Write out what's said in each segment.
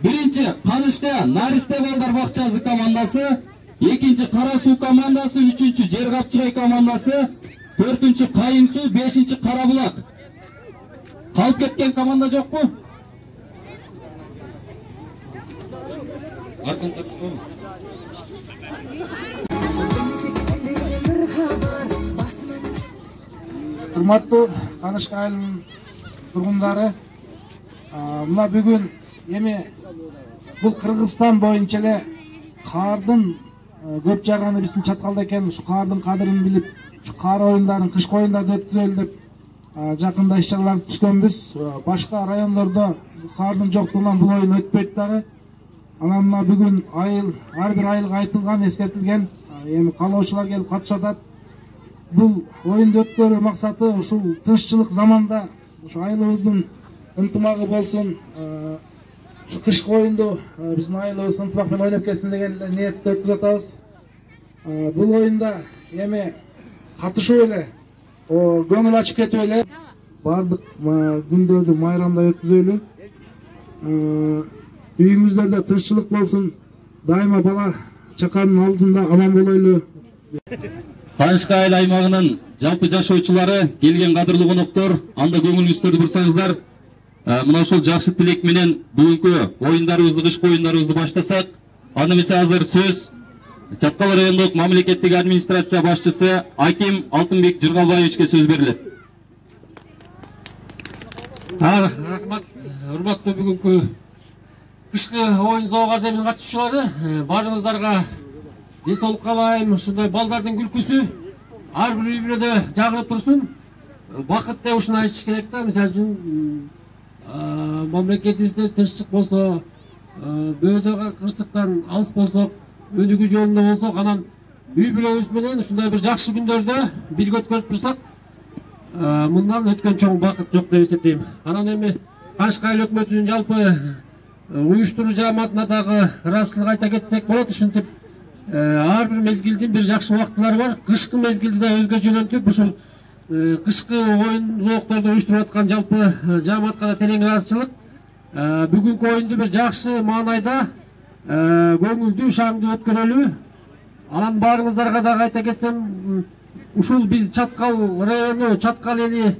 Birinci Kanışkaya Narisте балдар бакчасы командасы, экинчи Кара суу командасы, үчүнчү Жер капчыгай командасы, төртүнчү Кайын суу, бешинчи Кара булак. Калып кеткен команда жокпу? Урматтуу Канышкай айылынын тургундары, мына бүгүн эми бул Кыргызстан боюнча эле каардын көп жааганы биздин чаткалда экен. Ушу каардын кадырын билип, каар оюндарын, кышкы оюндарды өткөзөлү деп жакында иш-чараларды түзгөнбүз. Башка райондордо каардын жоктугунан бул оюн өтпөйт дагы. Анан мына бүгүн айыл, ар бир айылга айтылган, эскертилген, эми каалоочулар келип катышып атат. Бул оюнду өткөрүү максаты ушул тынччылык заманда ушу айылыбыздын ынтымагы болсун, ушу кышкы оюнду биздин айылыбыз ынтымак менен ойноп кетсин деген ниетте өткөзүп атабыз. Бул оюнда эми катышуу эле, көңүл ачып кетип эле бардык күндөрдү майрамда өткөзөлү. Үйүңүздөрдө тынччылык болсун, дайыма бала чаканын алдында аман болойлу. Канышкай айыл аймагынын жалпы жашоочулары, келген кадырлуу коноктор, анда көңүлүңүздөрдү бурсаңыздар, мына ошол жакшы тилек менен бүгүнкү оюндарыбызды, кышкы оюндарыбызды баштасак. Анда эмесе азыр сөз Чаткал райондук мамлекеттик администрация башчысы Аким Алтынбек Жыргалбаевичке сөз берилет. Рахмат, урматтуу бүгүнкү кышкы оюн зоого аземинин катышуучулары, баарыңыздарга денсаулык каалайм. Ушундай балдардын күлкүсү ар бир үй бүлөдө жагылып турсун. Бакыт деп ушуну айтыш керек да. Мисалы үчүн мамлекетибизде тынччылык болсо, бөөдө кырсыктан алыс болсок, өнүгүү жолунда болсок, анан үй бүлөбүз менен ушундай бир жакшы күндөрдө бирге өткөрүп турсак, мындан өткөн чоң бакыт жок деп эсептейм. Анан эми Канышкай айыл өкмөтүнүн жалпы уюштуруу жааматына дагы ыраазычылык айта кетсек болот. Ушинтип ар бир мезгилдин бир жакшы убактылары бар. Кышкы мезгилди да өзгөчөлөнтүп, ушул кышкы оюн зоокторду уюштуруп аткан жалпы жааматка да терең ыраазычылык. Бүгүнкү оюнду бир жакшы маанайда көңүлдүү, шаңдуу өткөрөлү. Анан баарыңыздарга дагы айта кетсем, ушул биз Чаткал району, Чаткал эли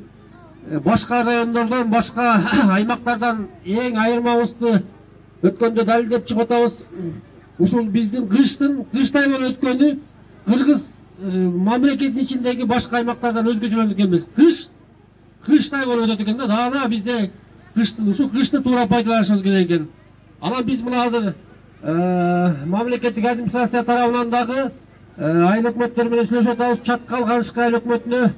башка райондордон, башка аймактардан эң айырмабызды өткөндө далилдеп чыгып атабыз. Ушул биздин кыштай болуп өткөнү Кыргыз мамлекетинин ичиндеги башка аймактардан өзгөчөлөнүк эмес. Кыштай болуп өтөт экен да. Дагы бизде ушул кышты туура пайдаланышыбыз керек экен. Анан биз мына азыр мамлекеттик администрация тарабынан дагы айыл өкмөттөрү менен сүйлөшүп атабыз. Чаткал Канышкай айыл өкмөтүнө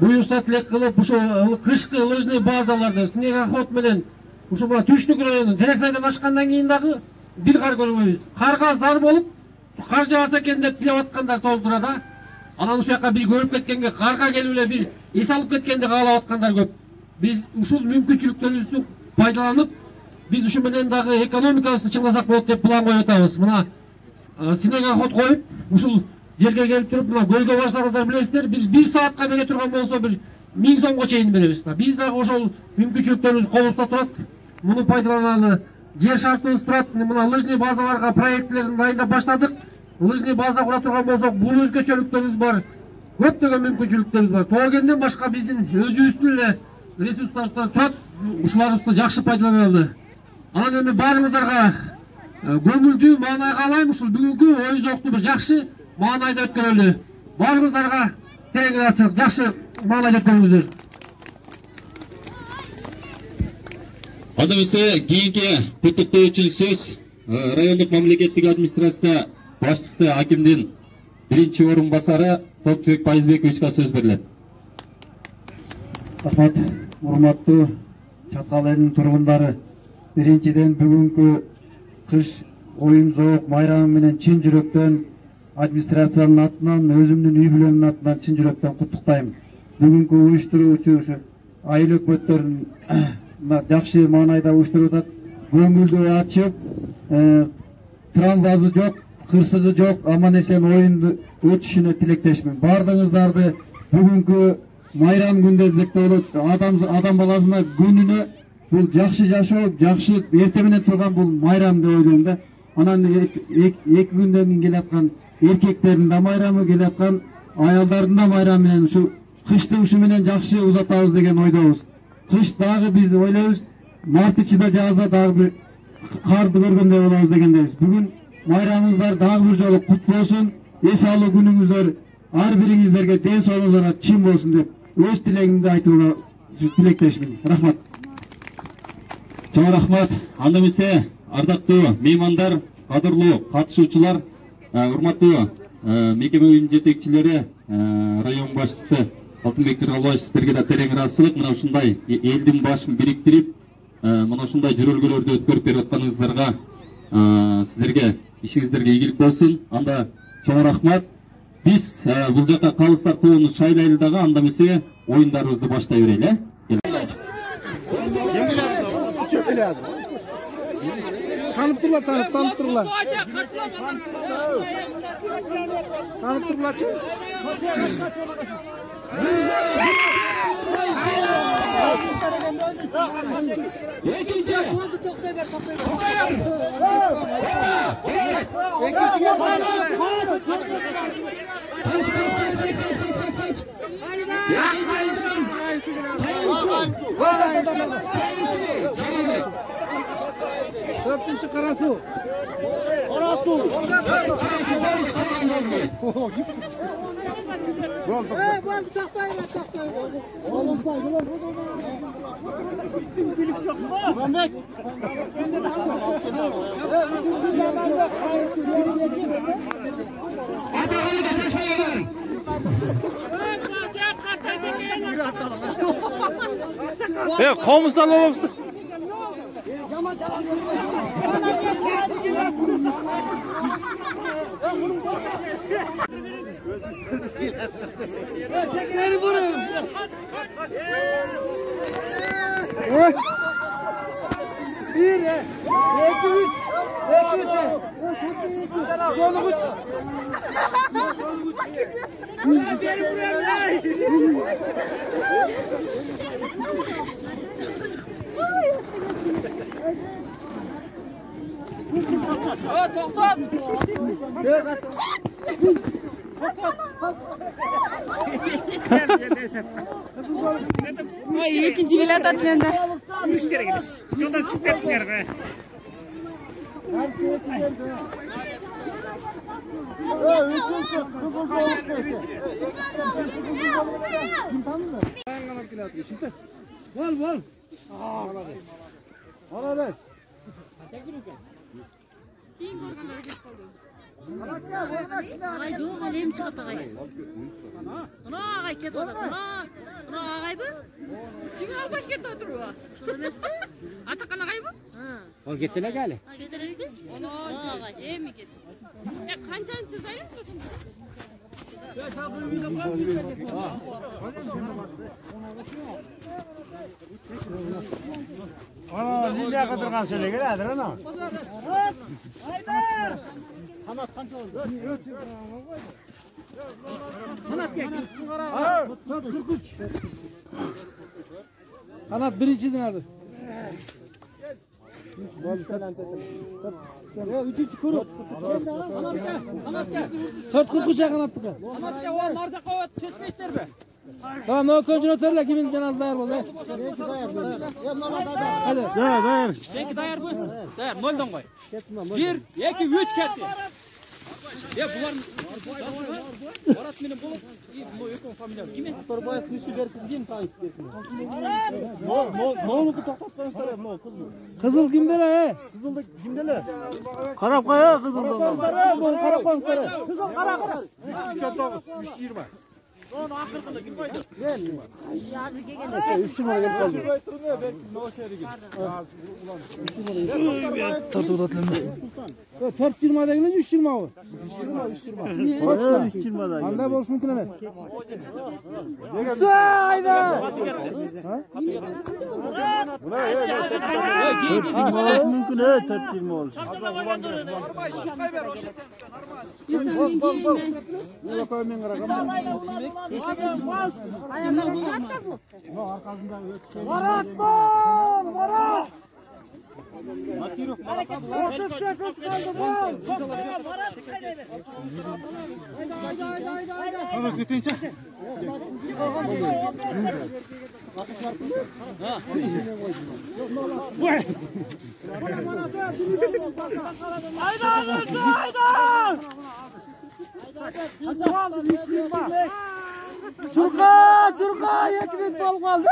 буюрса тилек кылып, ушу кышкы лыжный базаларды снег охот менен ушу мына Түштүк районунун Терексайдан ашкандан кийин дагы бир кар көрбөйбүз. Карга зар болуп, кар жааса экен деп тилеп аткандар толтура да. Анан ушул жака бир көрүп кеткенге, карга келип эле бир эс алып кеткенди каалап аткандар көп. Биз ушул мүмкүнчүлүктөрүбүздү пайдаланып, биз ушу менен дагы экономикабызды чыңдасак болот деп план коюп атабыз. Мына снег охот коюп, ушул жерге келип туруп, мына көлгө барсаңыздар билесиздер, биз 1 саатка бере турган болсо бир 1000 сомго чейин беребиз. Биз дагы ошол мүмкүнчүлүктөрүбүз колубузда турат. Муну пайдаланалы. Жер шартыбыз турат. Мына лыжный базаларга проектлерин дайындап баштадык. Лыжный база кура турган болсок, бул өзгөчөлүктөрүбүз бар. Көптөгөн мүмкүнчүлүктөрүбүз бар. Тоогенден башка биздин өзүбүздүн эле ресурстарыбыз турат. Ушуларыбызды жакшы пайдаланалы. Анан эми баарыңыздарга көңүлдүү маанай каалайм. Ушул бүгүнкү оюн зоокту бир жакшы маанайда өткөрөлү. Баарыңыздарга терең ыраазычылык, жакшы маанайда өткөрүңүздөр. Анда эмесе кийинки куттуктоо үчүн сөз райондук мамлекеттик администрация башчысы Акимдин биринчи орун басары Топчубек Байызбековичке сөз берилет. Рахмат, урматтуу Чаткал элинин тургундары. Биринчиден бүгүнкү кыш оюн зоок майрамы менен чын жүрөктөн администрациянын атынан, өзүмдүн үй бүлөмдүн атынан чын жүрөктөн куттуктайм. Бүгүнкү уюштуруучу ушу айыл өкмөттөрүн жакшы маанайда уюштуруп атат. Көңүлдүү ачып, травмасы жок, кырсыгы жок, аман эсен оюнду өтүшүнө тилектешмин. Бардыгыңыздарды бүгүнкү майрам күндө десек болот, адам баласына күнүнө Бул жакшы жашоо, жакшы эрте менен турган бул майрам деп ойлойм да. Анан эки күндөн кийин келаткан эркектердин да майрамы, келаткан аялдардын да майрамы менен ушу кышты ушу менен жакшы узатабыз деген ойдобуз. Кыш дагы биз ойлойбуз, март ичи да жааза дагы бир карды көргөндөй болобуз дегендейбиз. Бүгүн майрамыңыздар дагы бир жолу кут болсун. Эс алуу күнүңүздөр ар бириңиздерге ден соолугуңарга чын болсун деп өз тилегимди айтууга тилектешмин. Рахмат. Чоң рахмат. Анда эмесе ардактуу меймандар, кадырлуу катышуучулар, урматтуу мекеме уюм жетекчилери, район башчысы Алтынбек Жыргалбаев, сиздерге да терең ыраазычылык. Мына ушундай элдин башын бириктирип, мына ушундай жүрөлгөлөрдү өткөрүп берип атканыңыздарга сиздерге ишиңиздерге ийгилик болсун. Анда чоң рахмат. Биз бул жака калыстар тобун шайлайлы дагы, анда эмесе оюндарыбызды баштай берели. Tanıp durla, tanıp durla. Tanıp durla çı. Dördüncü Karasu. Karasu. Kamusal olmamsın. Tekleri vurun. Bir, iki, üç. Yolu üç. İkinci gelen tatlılarında. Üç kere gidiyor. Yoldan çıkıp etmiyor be. Ağay жоқ, әлем шығады ағай. Мына ағай кетіп жатыр. Мына ағай бұл? Çünkü albaş gitti oturuyor. Şöyle емес пе? Atakan ağay bu? O gitti ne geldi? Кетер емес? Мына ағай, еми кетті. Kancan çizelim mi? Ana Lilya kadırgan söyle gel ana. Kanat birincisi nerede? Üçüncü kuru. Dört kırkıça kanattık. Narca kavat çözmeşler be. Tamam, ne koncun oturla kimin cenazlar bu? Hadi. Dayar. Seninki dayar bu. Dayar, noldan koy. Bir, iki, üç ketti. Ya bunlar Murat benim bulup bu ökon familyası kimi? Torbayev Hüsnü Berkız kim tanık berkin? Ne oldu ki taklatmışlar ya ne kızıl? Kızıl kimde he? Kızıl da kimdeler? Karapkaya kızıl da. Karapkaya. Kızıl kara. 320. Onu akırkılı kim koydu? Yazı gelgen. 3 numara gelip kaldı. Tört yirmada gelince 320 var. 320'da. Anda boş mümkün emez. Mümkün evet 420 olur. Çurka, 2 minut bol kaldı.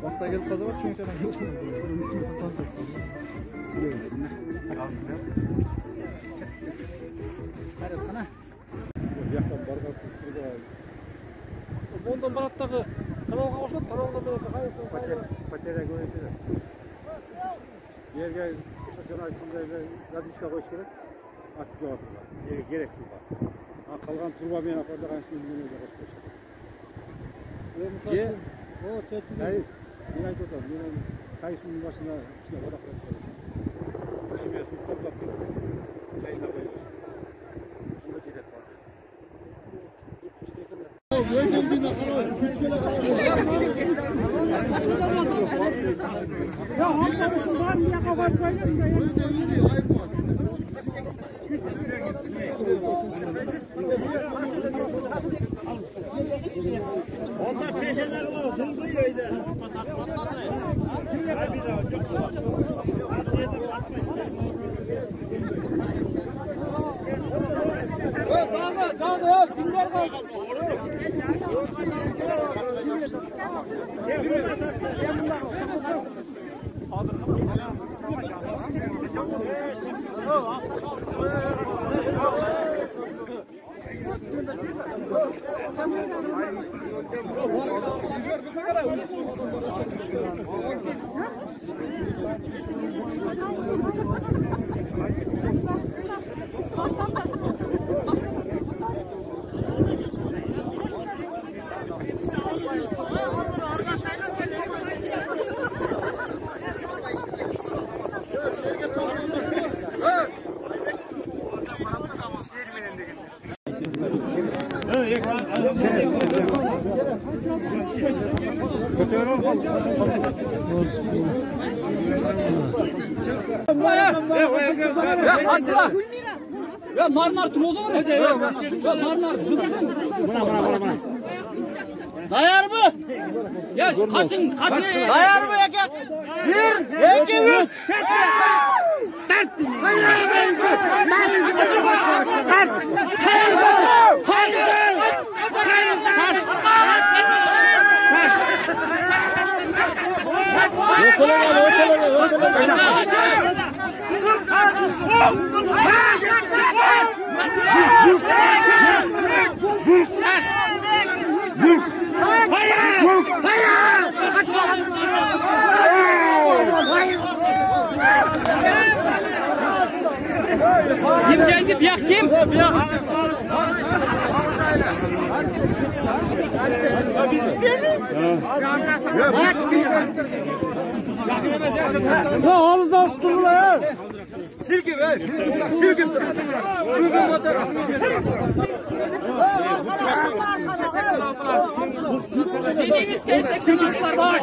Vakta gelip kazanmak çünkü Ondan barattағы каналға қосылады, каналға потеря көбейді. Yerге жаңа айтқандай задвижка қойыш керек, атып жоғалтуға. Жерге керек суға. Қалған турбамен апарған суын өзіне қосып қойшы. Hayır, ben ayet otam. Ben kayısının başına işte odak koyuyorum. Dışıma su toplatıyor. Çayına koyuyoruz. Şunda çeyrek var. Onda peşeler var, hızlıydı. Ya nar trozu var ya. Ya nar. Buna. Dayar mı? Ya kaçın. Dayar mı erkek? 1, 2, 3. Kim geldi? Biyak kim? Ya ağzınızdan sıkıldı ya. Silki ver. Silki. Uygun motor. Dediğiniz kez 86'larda.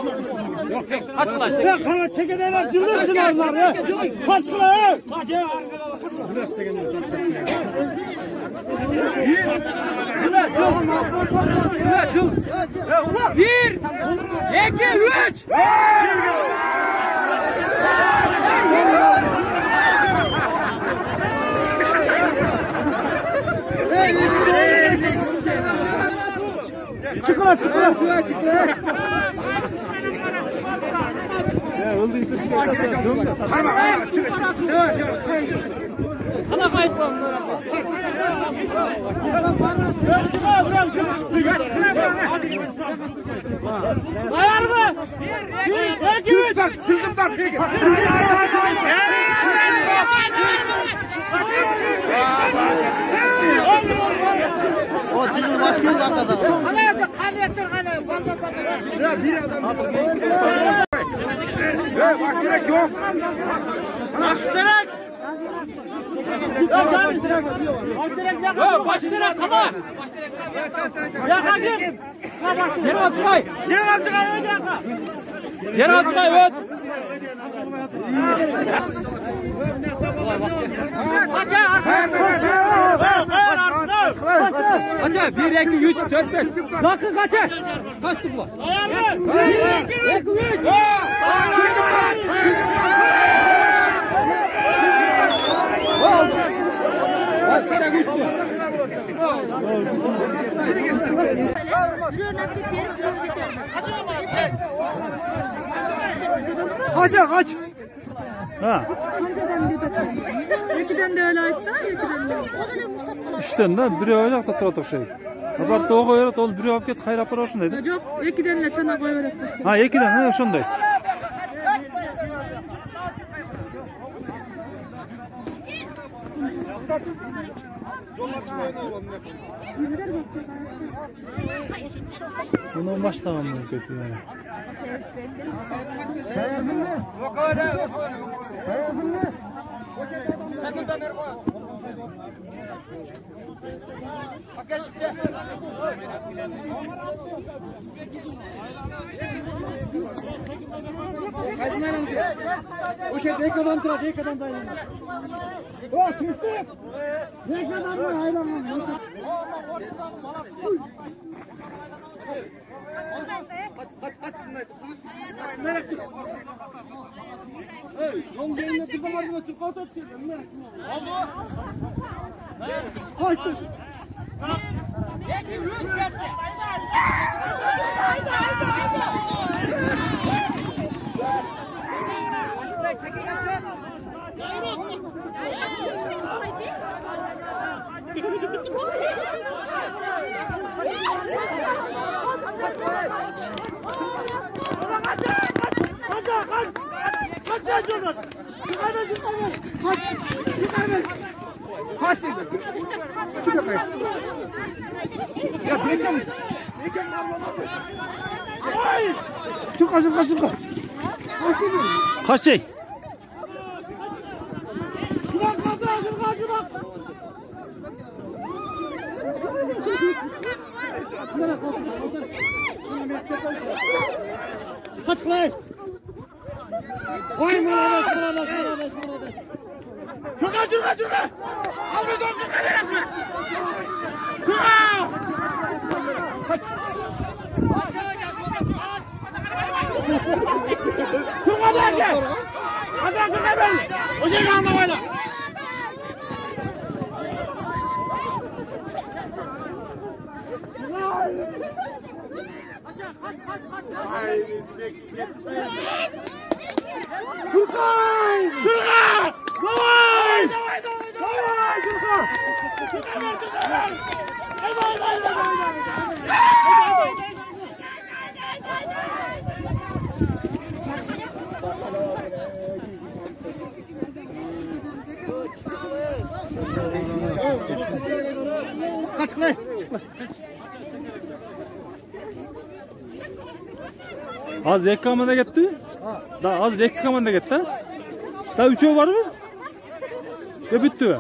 Kaç kıla çek. Ya kana çekedeler cıldır çınarlar ya. Kaç kıla ya. Bir, iki, üç. Çıkıla çıkıla. Kana kayıt. Ayar mı? Bir, iki, üç. Çıktım tak. O Cumhurbaşkanı da arkada. Ya bir adam. Ya başlarak yok. Başlarak. Başlarak kana. Ya hakim. Cenab Tugay. Cenab Tugay öde. Cenab Tugay öt. Kaça? 1, 2, 3, 4, 5. Zakı kaça? Kaçtı bu? 1, 2, 3. Başka güçlü. Kaç. Ha. Ekiden de öyle ayıptı, ekiden de. İşten de biri öyle da turatık şey. Haber toğu koyuyor, ol biri alıp git hayır aparasın dedi. Yok, ekiden de çana koyuyor. Ha, ekiden ne şunday. Bunu başlamam mı kötü yani. O şey de kadar tıra, de kadar da. O kesti. De kadar da hayran. Kaç. Merak etme. Hey, son gelin kızım var mı? Çık otur şimdi. Merak etme. Oldu. Kaçtı. Çık. Kaç şey? Kaç kılay. Oy mıradaş. Çıka. Al bir don çıka verak mı? Çıka derken. Hadi çıka ben. O şey anlamayla. Turkay! Davay! Kaç kılay? Az reklamına gitti. Daha az reklamına gitti. Daha üçü var mı? Ya bitti mi?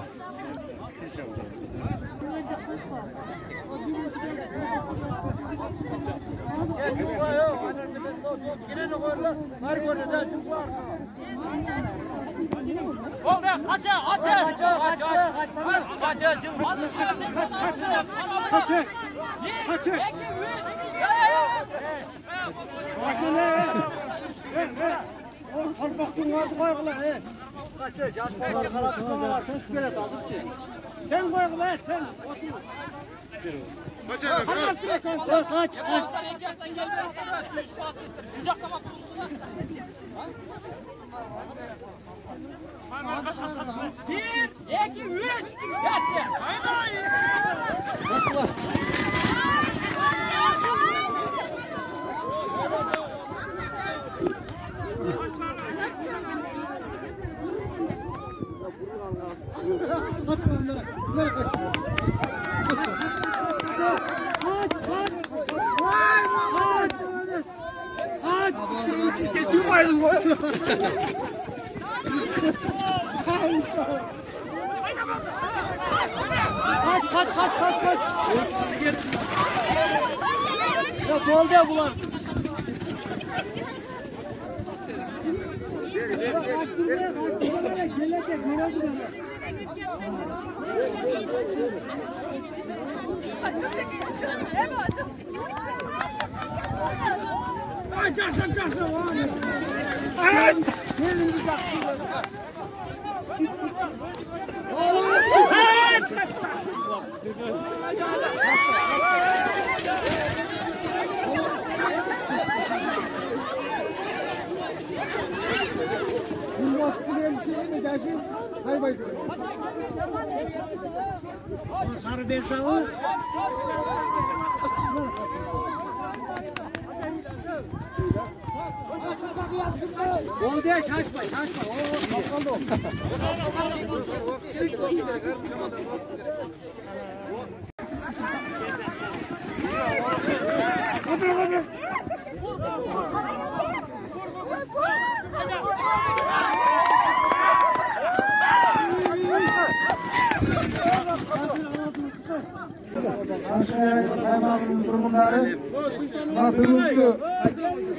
Бүгінгі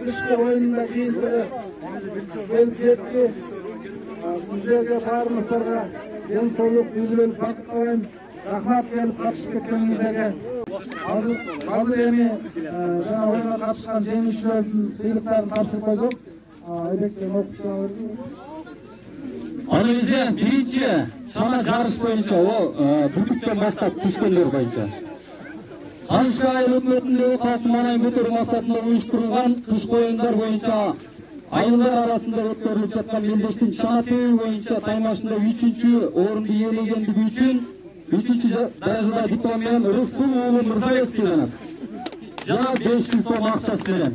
ішкі ойында жиынтығы келіп жетті. Сіздерге барыңыздарға денсаулық, игілік, бақыт тілеймін. Рахмат келіп қатысып кеткеніңіздерге. Қазір эми жаңа ойынға қатысқан жеңүүчүлөрдүн сыйлыктарын тапшырып койдук. Айбектен окуп берди. Аны бизе биринчи чана жарыш боюнча бүркүттөн баштап түшкөндөр боюнча Канышка айыл өкмөтүндөгү калктын маанайын көтөрүү максатында уюштурулган түшкү оюндар боюнча айылдар арасында өткөрүлүп жаткан белдештин чана тебүү боюнча таймашында 3-чү орунду ээлегендиги үчүн 3-чү даражада диплом менен Рыскул уулу Мырзабек сыйланат. Жана 500 сом акчасы менен.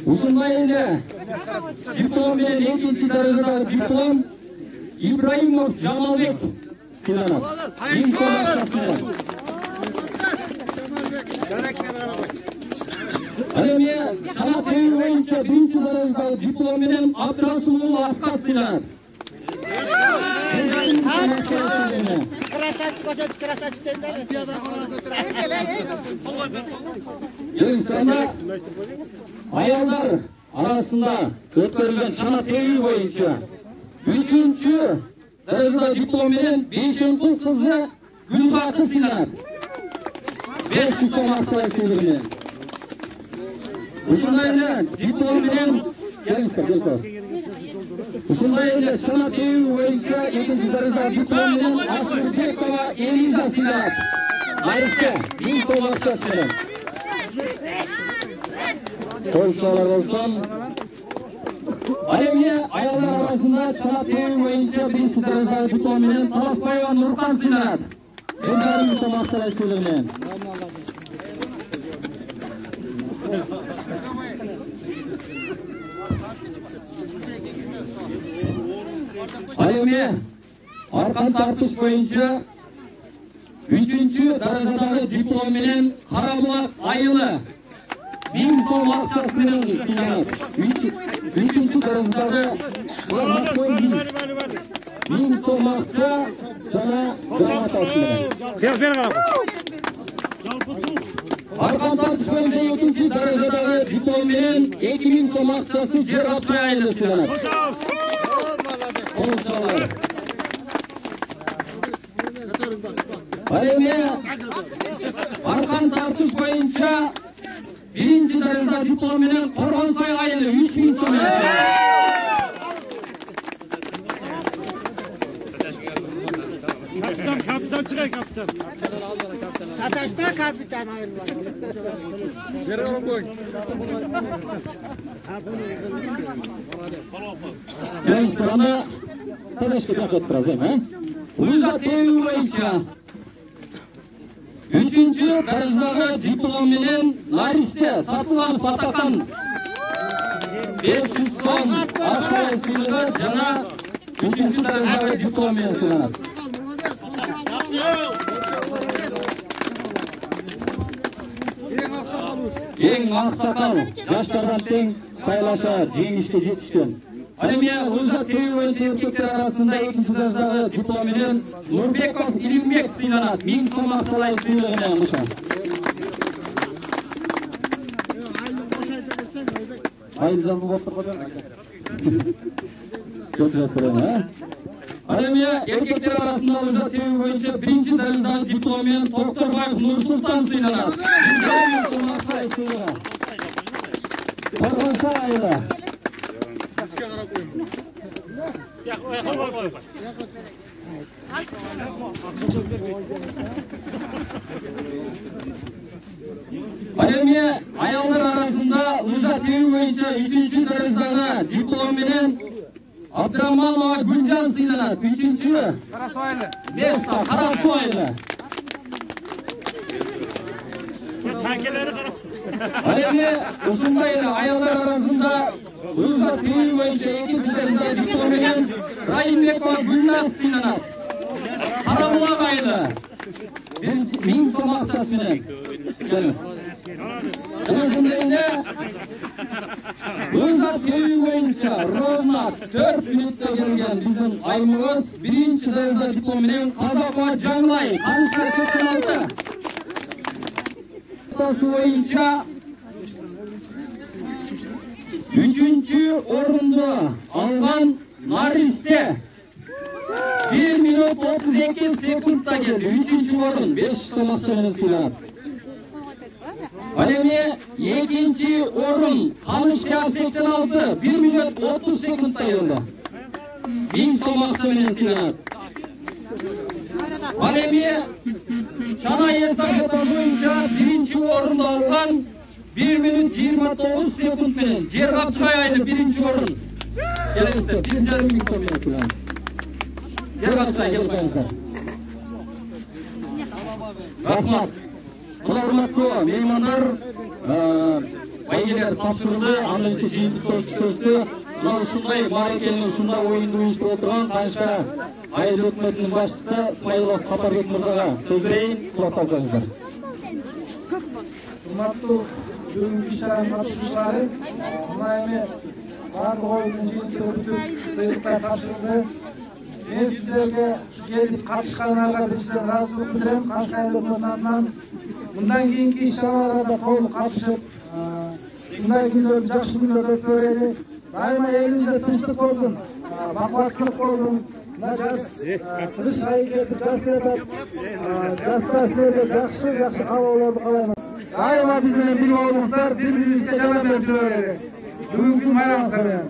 Ушундай эле диплом менен 2-чи даражадагы диплом Ибраимов Жамалбек сыйланат. 1000 сом акчасы менен. Эми чана тебүү боюнча 1-чи даражадагы диплом менен Абдрасул уулу Аскат сыйланат. Аялдар арасында өткөрүлгөн чана тебүү боюнча 3-чү даражада диплом менен Бейшенкул кызы Гүлбакы сыйланат. 500 сом акчалай сыйлыгы менен. Ушундай эле диплом менен ушундай эле чана тебүү боюнча 2-чи даражада диплом менен Ашырбекова Элиза сыйланат. Айрыкка 1000 сом акчасы менен. Коюлчулар болсун. Эми аялдар арасында чана тебүү боюнча 1-чи даражадагы диплом менен Таласпаева Нуркан сыйланат. 1000 сом акчалай сыйлыгы менен. Эми аркан тартыш боюнча 3-чү даражадагы диплом менен Карабулак айылы 1000 сом акчасы менен сыйланат. 3-чү даражадагы 1000 сом акча жана грамотасы менен. Арқан тартыш боюнча 2-нчи даражадагы диплом менен 2000 сом акчасы жер Капчай айылына сыйланат. Ал эми арқан тартыш боюнча 1-нчи даражадагы диплом менен Коргонсой айылы 3000 сом. Kapitan çıkar kapitan. Ataşta kapitan ayrılmasın. Nereye oğlum koy? Ben sırada Tebeşke takıp biraz he? Uluca tevi boyunca 3-nчи darajadагы диплом менен Laris'te satılan Fatatan 500 сом акчалай сыйлыгы жана 3-nчи darajadагы диплом менен сыйланат. Ең ақсақал, жаштардан тең сайлаша жеңишке жетишкен. Ал эми Uluca теви боюнча эркектер арасында 2-нчи даражадагы диплом менен Нурбеков Илимбек сыйланат. 1000 сом акчалай сыйлыгы менен кошо. Айыл жазылып отур го. Көчүрөсүрөм, Ал эми эркектер арасында Uluca теви боюнча 1-нчи даражадагы диплом менен Токторбаев Нурсултан сыйланат. 1000 сом акчалай сыйлыгы. Коргонсой айылы. Ал эми аялдар арасында Uluca теви боюнча 3-нчи даражадагы диплом менен Абдыраманова Гүлжан сыйланат. 3-нчи Карасу айылы. Карасу айылы. Ал эми ушундай эле аялдар арасында Uluca теви боюнча 2-нчи даражадагы диплом менен Райымбекова Гүлназ сыйланат. Карабулак айылы. 1000 сом акчасы менен. Келиңиз. Ушундай эле Uluca теви боюнча ровно 4 мүнөттө келген биздин айымыбыз 1-нчи даражадагы диплом менен Казакова Жаңлай, Канышкар 86. Боюнча 3-нчи орунду алган Laris'te 1 minut 32 sekundda keldi. 3-nчи орун 500 сом акча менен сыйланат. Ал эми 2-нчи орун Канышкар 86 1 minut 30 sekundda келди. 1000 сом акча менен сыйланат. Ал эми Чанай эстафета боюнча 1-нчи орунду алган 1 minut 29 sekund менен Жер Капчай айылы 1-нчи орун. Келиңиздер, 1,5 сом менен сыйланат. Жер Капчай келиңиздер. Рахмат. Мына урматтуу меймандар, байгелер тапшырылды, андан кийин жыйынтык сөздү. Мына ушундай мааракени, ушундай оюнду уюштуруп отурган Канышкар айыл өкмөтүнүн башчысы Смайылов Катарбек мырзага сөз берейин, кулак салып коюңуздар. Урматтуу бүгүнкү иш-чаранын катышуучулары, мына эми баардык оюндун жыйынтыгы бүтүп, сыйлыктар тапшырылды. Мен сиздерге келип катышканыңарга биринчиден ыраазычылык билдирем. Канышкар айыл өкмөтүнүн атынан мындан кийинки иш-чараларга толук катышып, мындай күндөрдү жакшы күндөрдү өткөрөлү. Дайыма элибизде тынчтык болсун, бакубаттуулук болсун. Мына жаз кыш айы келип жастар силерге жакшы каалоолорду каалайм. Дайыма биз менен бирге болуңуздар, бири-бирибизге жардам берип жүрөлү. Бүгүнкү майрамыңызга менен.